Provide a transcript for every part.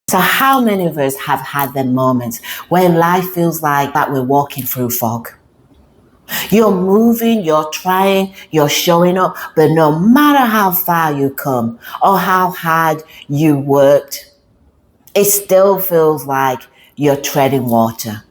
So how many of us have had them moments when life feels like that we're walking through fog? You're moving, you're trying, you're showing up, but no matter how far you come or how hard you worked, it still feels like you're treading water,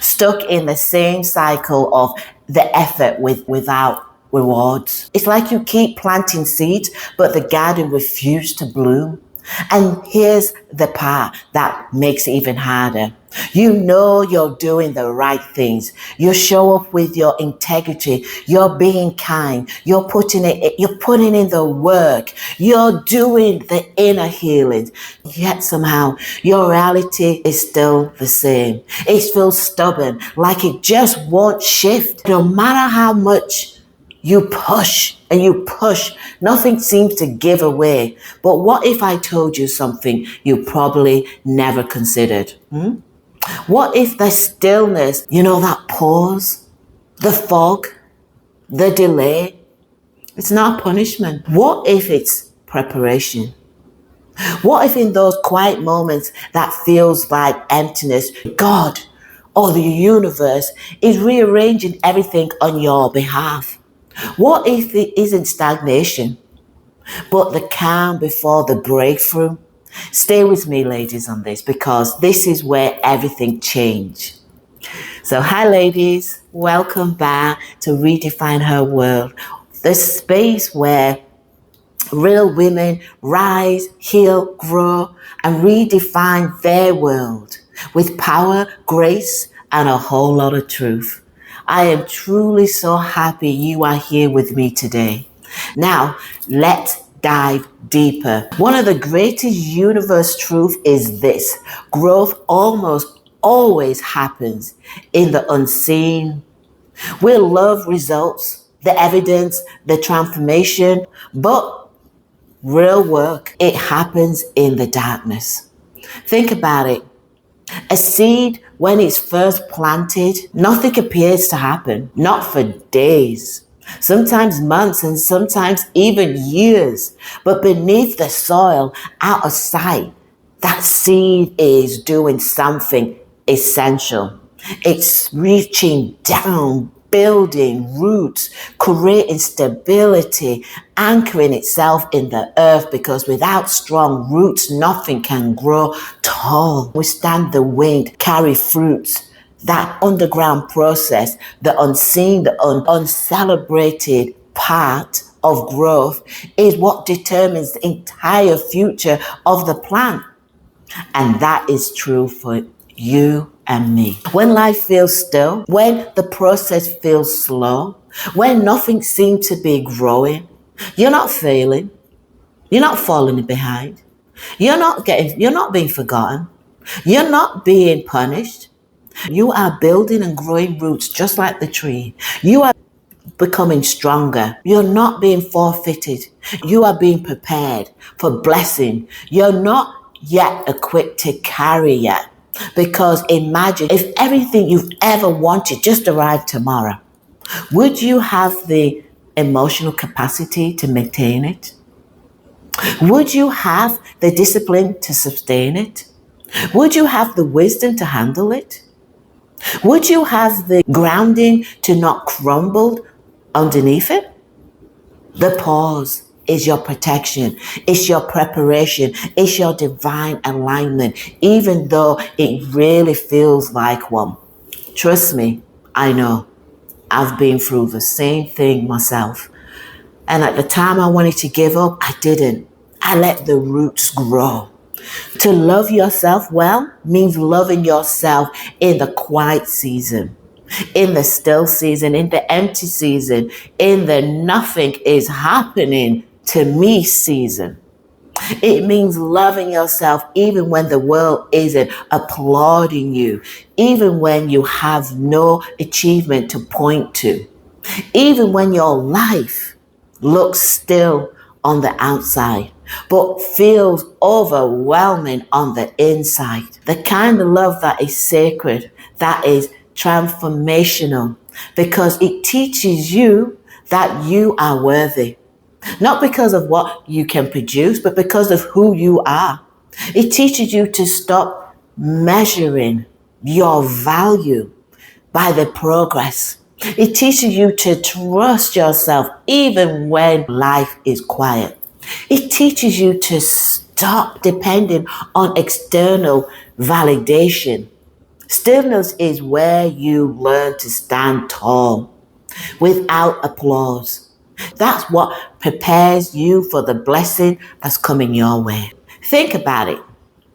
stuck in the same cycle of the effort without rewards. It's like you keep planting seeds, but the garden refuses to bloom. And here's the part that makes it even harder. You know you're doing the right things. You show up with your integrity. You're being kind. You're putting in the work. You're doing the inner healing. Yet somehow your reality is still the same. It feels stubborn, like it just won't shift. No matter how much you push and you push, nothing seems to give away. But what if I told you something you probably never considered? What if the stillness, that pause, the fog, the delay, it's not punishment? What if it's preparation? What if in those quiet moments that feels like emptiness, God or the universe is rearranging everything on your behalf? What if it isn't stagnation, but the calm before the breakthrough? Stay with me, ladies, on this, because this is where everything changed. So, hi, ladies. Welcome back to Redefine Her World, the space where real women rise, heal, grow, and redefine their world with power, grace, and a whole lot of truth. I am truly so happy you are here with me today. Now, let's dive deeper. One of the greatest universe truths is this: growth almost always happens in the unseen. We love results, the evidence, the transformation, but real work, it happens in the darkness. Think about it. A seed, when it's first planted, nothing appears to happen, not for days, sometimes months, and sometimes even years. But beneath the soil, out of sight, that seed is doing something essential. It's reaching down, building roots, creating stability, anchoring itself in the earth, because without strong roots, nothing can grow tall, withstand the wind, carry fruits. That underground process, the unseen, the uncelebrated part of growth, is what determines the entire future of the plant. And that is true for you and me. When life feels still, when the process feels slow, when nothing seems to be growing, you're not failing. You're not falling behind. You're not being forgotten. You're not being punished. You are building and growing roots just like the tree. You are becoming stronger. You're not being forfeited. You are being prepared for blessing. You're not yet equipped to carry yet. Because imagine if everything you've ever wanted just arrived tomorrow. Would you have the emotional capacity to maintain it? Would you have the discipline to sustain it? Would you have the wisdom to handle it? Would you have the grounding to not crumble underneath it? The pause is your protection. It's your preparation. It's your divine alignment, even though it really feels like one. Trust me, I know. I've been through the same thing myself. And at the time I wanted to give up, I didn't. I let the roots grow. To love yourself well means loving yourself in the quiet season, in the still season, in the empty season, in the nothing is happening to me season. It means loving yourself even when the world isn't applauding you, even when you have no achievement to point to, even when your life looks still on the outside, but feels overwhelming on the inside. The kind of love that is sacred, that is transformational, because it teaches you that you are worthy. Not because of what you can produce, but because of who you are. It teaches you to stop measuring your value by the progress. It teaches you to trust yourself even when life is quiet. It teaches you to stop depending on external validation. Stillness is where you learn to stand tall without applause. That's what prepares you for the blessing that's coming your way. Think about it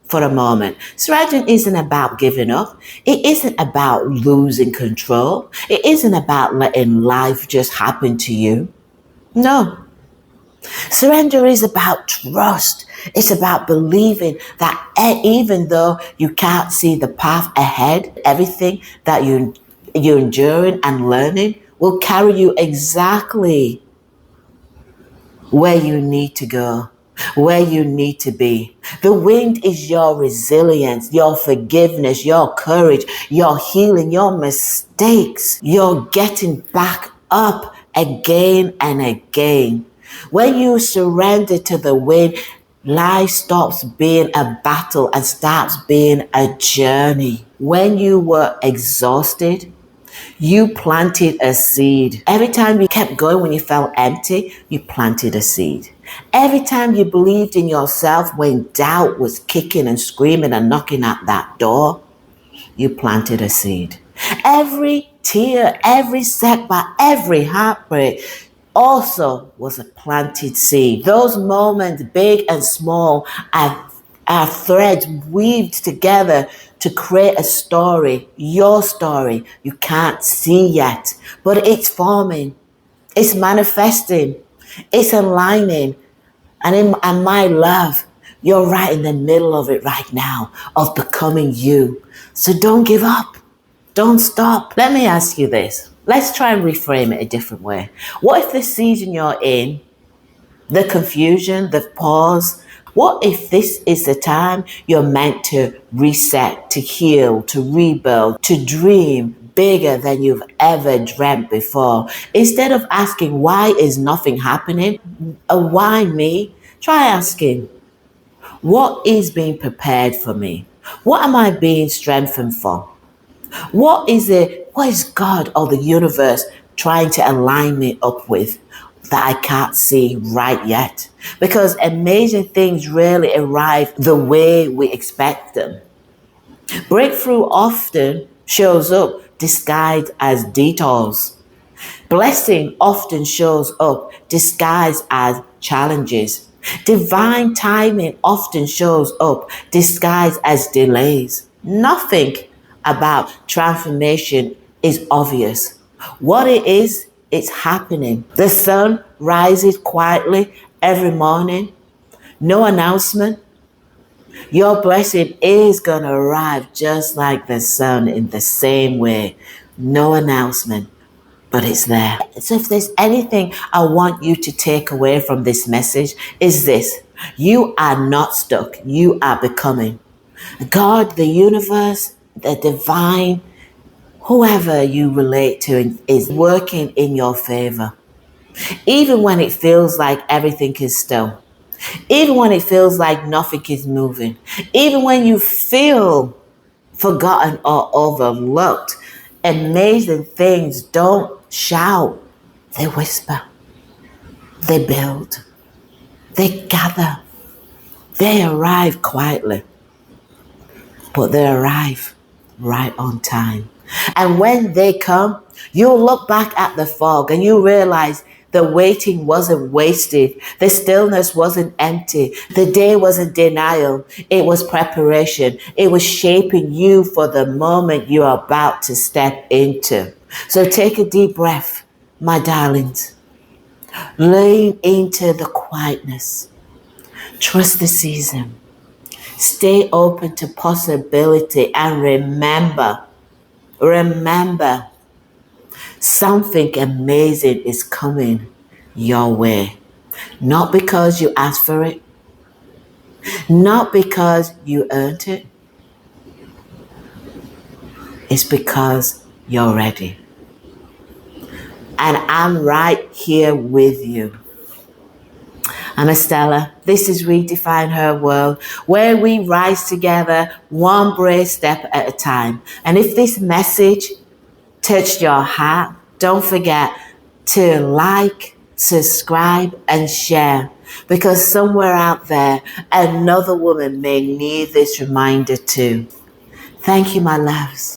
for a moment. Surrendering isn't about giving up. It isn't about losing control. It isn't about letting life just happen to you. No. Surrender is about trust. It's about believing that even though you can't see the path ahead, everything that you're enduring and learning will carry you exactly where you need to go, where you need to be. The wind is your resilience, your forgiveness, your courage, your healing, your mistakes. You're getting back up again and again. When you surrender to the wind, life stops being a battle and starts being a journey. When you were exhausted, you planted a seed. Every time you kept going when you felt empty, you planted a seed. Every time you believed in yourself when doubt was kicking and screaming and knocking at that door, you planted a seed. Every tear, every setback, every heartbreak also was a planted seed. Those moments, big and small, are threads weaved together to create a story, your story you can't see yet, but it's forming, it's manifesting, it's aligning. And my love, you're right in the middle of it right now, of becoming you. So don't give up. Don't stop. Let me ask you this. Let's try and reframe it a different way. What if the season you're in, the confusion, the pause, what if this is the time you're meant to reset, to heal, to rebuild, to dream bigger than you've ever dreamt before? Instead of asking, why is nothing happening? Why me? Try asking, what is being prepared for me? What am I being strengthened for? What is God or the universe trying to align me up with that I can't see right yet? Because amazing things rarely arrive the way we expect them. Breakthrough often shows up disguised as detours. Blessing often shows up disguised as challenges. Divine timing often shows up disguised as delays. Nothing about transformation is obvious. What it is, it's happening. The sun rises quietly every morning. No announcement. Your blessing is going to arrive just like the sun in the same way. No announcement, but it's there. So if there's anything I want you to take away from this message, is this: you are not stuck, you are becoming. God, the universe, the divine, whoever you relate to is working in your favor. Even when it feels like everything is still, even when it feels like nothing is moving, even when you feel forgotten or overlooked, amazing things don't shout, they whisper, they build, they gather, they arrive quietly, but they arrive right on time. And when they come, you'll look back at the fog and you realize the waiting wasn't wasted. The stillness wasn't empty. The day wasn't denial. It was preparation. It was shaping you for the moment you're about to step into. So take a deep breath, my darlings. Lean into the quietness. Trust the season. Stay open to possibility and remember, something amazing is coming your way. Not because you asked for it, not because you earned it. It's because you're ready. And I'm right here with you. I'm Estella. This is Redefine Her World, where we rise together one brave step at a time. And if this message touched your heart, don't forget to like, subscribe, and share. Because somewhere out there, another woman may need this reminder too. Thank you, my loves.